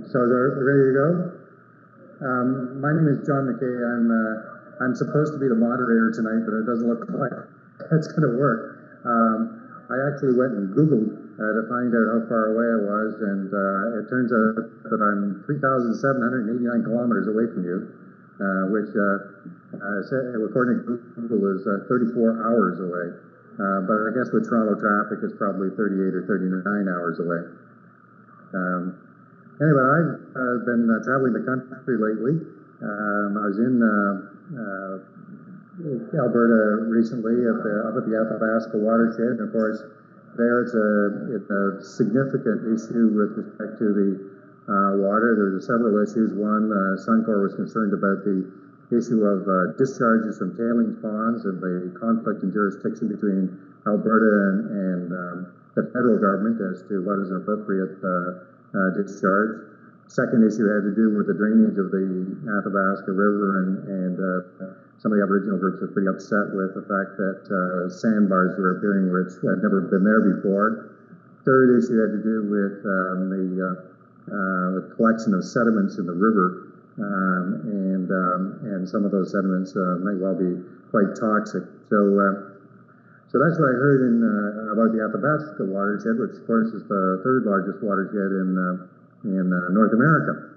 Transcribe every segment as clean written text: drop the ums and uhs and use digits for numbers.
So we're ready to go? My name is John McKay. I'm supposed to be the moderator tonight, but it doesn't look like that's going to work. I actually went and Googled to find out how far away I was, and it turns out that I'm 3,789 kilometers away from you, which, according to Google, is 34 hours away. But I guess with Toronto traffic, it's probably 38 or 39 hours away. Anyway, I've been traveling the country lately. I was in Alberta recently up at the Athabasca watershed, and of course, there it's a significant issue with respect to the water. There's several issues. One, Suncor was concerned about the issue of discharges from tailings ponds and the conflict in jurisdiction between Alberta and the federal government as to what is an appropriate discharge. Second issue had to do with the drainage of the Athabasca River, and some of the Aboriginal groups are pretty upset with the fact that sandbars were appearing which had never been there before. Third issue had to do with the collection of sediments in the river, and some of those sediments may well be quite toxic. So that's what I heard about the Athabasca watershed, which of course is the third largest watershed in North America.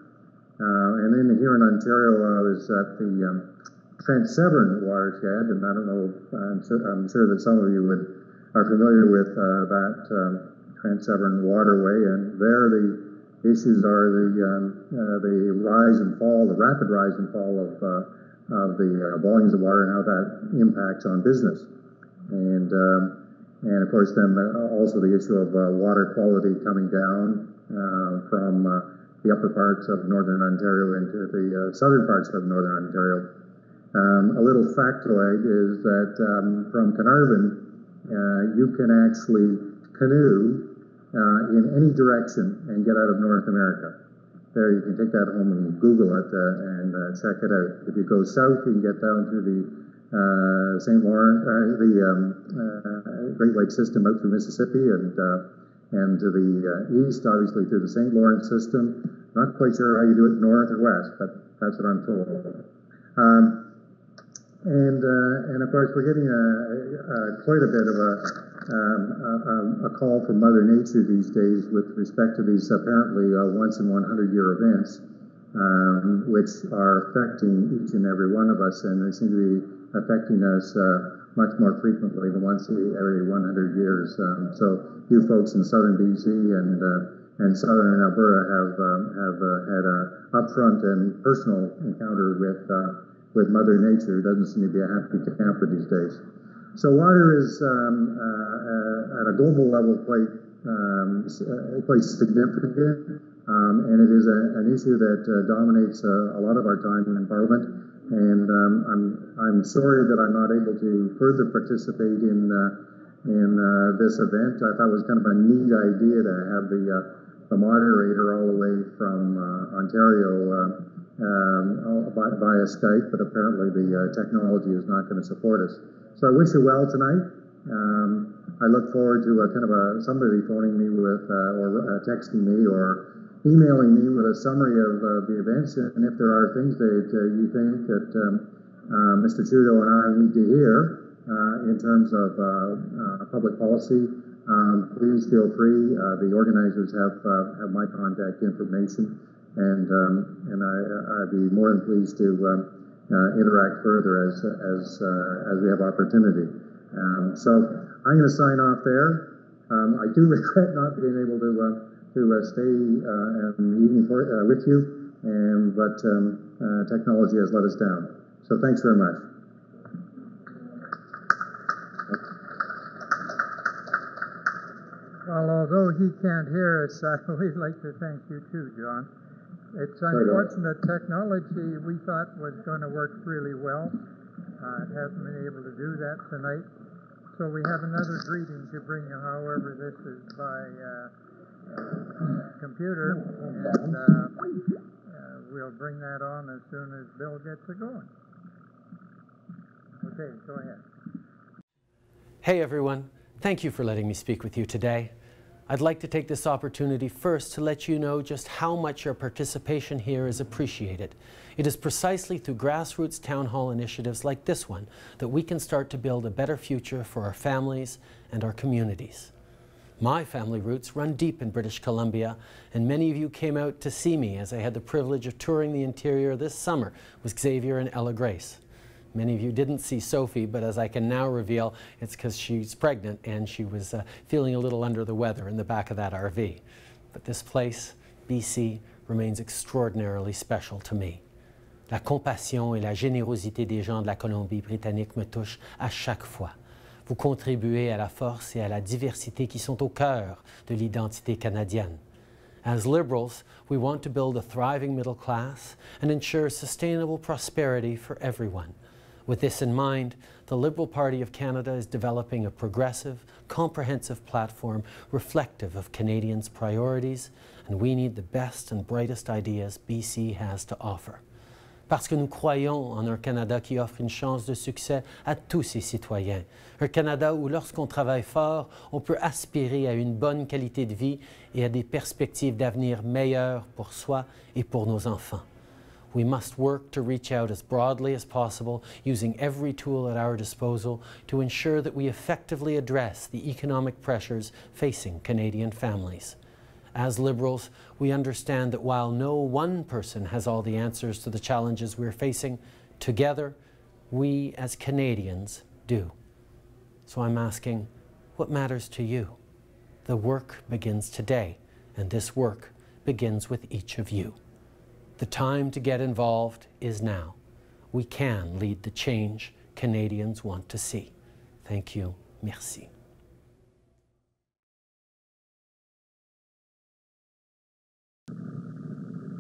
And then here in Ontario, I was at the Trent Severn watershed, and I don't know, I'm sure that some of you are familiar with that Trent Severn waterway, and there the issues are the rise and fall, the rapid rise and fall of the volumes of water and how that impacts on business. And of course then also the issue of water quality coming down from the upper parts of northern Ontario into the southern parts of northern Ontario. A little factoid is that from Carnarvon, you can actually canoe in any direction and get out of North America. There, you can take that home and Google it and check it out. If you go south, you can get down through the St. Lawrence, the Great Lakes system out through Mississippi, and to the east, obviously through the St. Lawrence system. Not quite sure how you do it north or west, but that's what I'm told. And of course, we're getting quite a bit of a call from Mother Nature these days with respect to these apparently once in 100-year events, which are affecting each and every one of us, and they seem to be affecting us much more frequently than once every 100 years. So you folks in southern BC and southern Alberta have had a upfront and personal encounter with Mother Nature. It doesn't seem to be a happy camper these days. So water is at a global level quite significant, and it is an issue that dominates a lot of our time in Parliament. And I'm sorry that I'm not able to further participate in this event. I thought it was kind of a neat idea to have the moderator all the way from Ontario via Skype, but apparently the technology is not going to support us. So I wish you well tonight. I look forward to somebody phoning me with or texting me or emailing me with a summary of the events, and if there are things that you think that Mr. Trudeau and I need to hear in terms of public policy, please feel free. The organizers have my contact information, and I'd be more than pleased to interact further as we have opportunity. So I'm going to sign off there. I do regret not being able to stay in the evening with you, but technology has let us down. So thanks very much. Well, although he can't hear us, we'd like to thank you too, John. It's unfortunate technology we thought was going to work really well. It hasn't been able to do that tonight. So we have another greeting to bring you, however, this is by computer, and we'll bring that on as soon as Bill gets it going. Okay, go ahead. Hey everyone, thank you for letting me speak with you today. I'd like to take this opportunity first to let you know just how much your participation here is appreciated. It is precisely through grassroots town hall initiatives like this one that we can start to build a better future for our families and our communities. My family roots run deep in British Columbia, and many of you came out to see me as I had the privilege of touring the interior this summer with Xavier and Ella Grace. Many of you didn't see Sophie, but as I can now reveal, it's because she's pregnant and she was feeling a little under the weather in the back of that RV. But this place, BC, remains extraordinarily special to me. La compassion et la générosité des gens de la Colombie-Britannique me touchent à chaque fois. Vous contribuez à la force et à la diversité qui sont au cœur de l'identité canadienne. As Liberals, we want to build a thriving middle class and ensure sustainable prosperity for everyone. With this in mind, the Liberal Party of Canada is developing a progressive, comprehensive platform reflective of Canadians' priorities, and we need the best and brightest ideas BC has to offer. Parce que nous croyons en un Canada qui offre une chance de succès à tous ses citoyens. Un Canada où, lorsqu'on travaille fort, on peut aspirer à une bonne qualité de vie et à des perspectives d'avenir meilleures pour soi et pour nos enfants. We must work to reach out as broadly as possible, using every tool at our disposal to ensure that we effectively address the economic pressures facing Canadian families. As Liberals, we understand that while no one person has all the answers to the challenges we're facing, together, we as Canadians do. So I'm asking, what matters to you? The work begins today, and this work begins with each of you. The time to get involved is now. We can lead the change Canadians want to see. Thank you. Merci.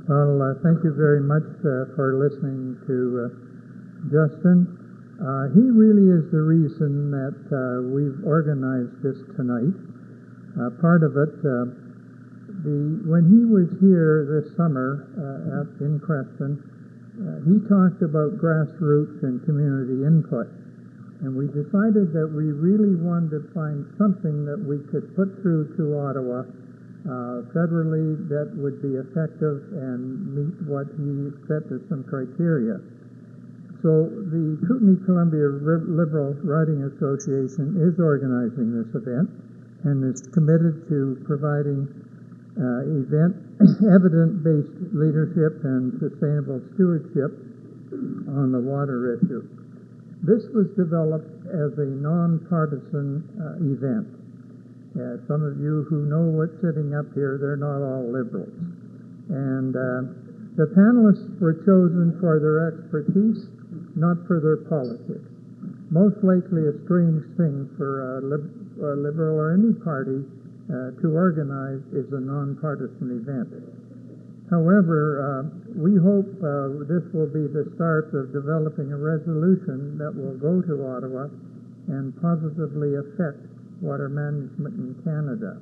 Well, thank you very much for listening to Justin. He really is the reason that we've organized this tonight. Part of it, when he was here this summer in Creston, he talked about grassroots and community input. And we decided that we really wanted to find something that we could put through to Ottawa federally that would be effective and meet what he set as some criteria. So the Kootenay Columbia Liberal Riding Association is organizing this event and is committed to providing evidence-based leadership and sustainable stewardship on the water issue. This was developed as a nonpartisan event. Some of you who know what's sitting up here, they're not all Liberals. And the panelists were chosen for their expertise, not for their politics. Most likely a strange thing for a Liberal or any party to organize is a nonpartisan event. However, we hope this will be the start of developing a resolution that will go to Ottawa and positively affect water management in Canada.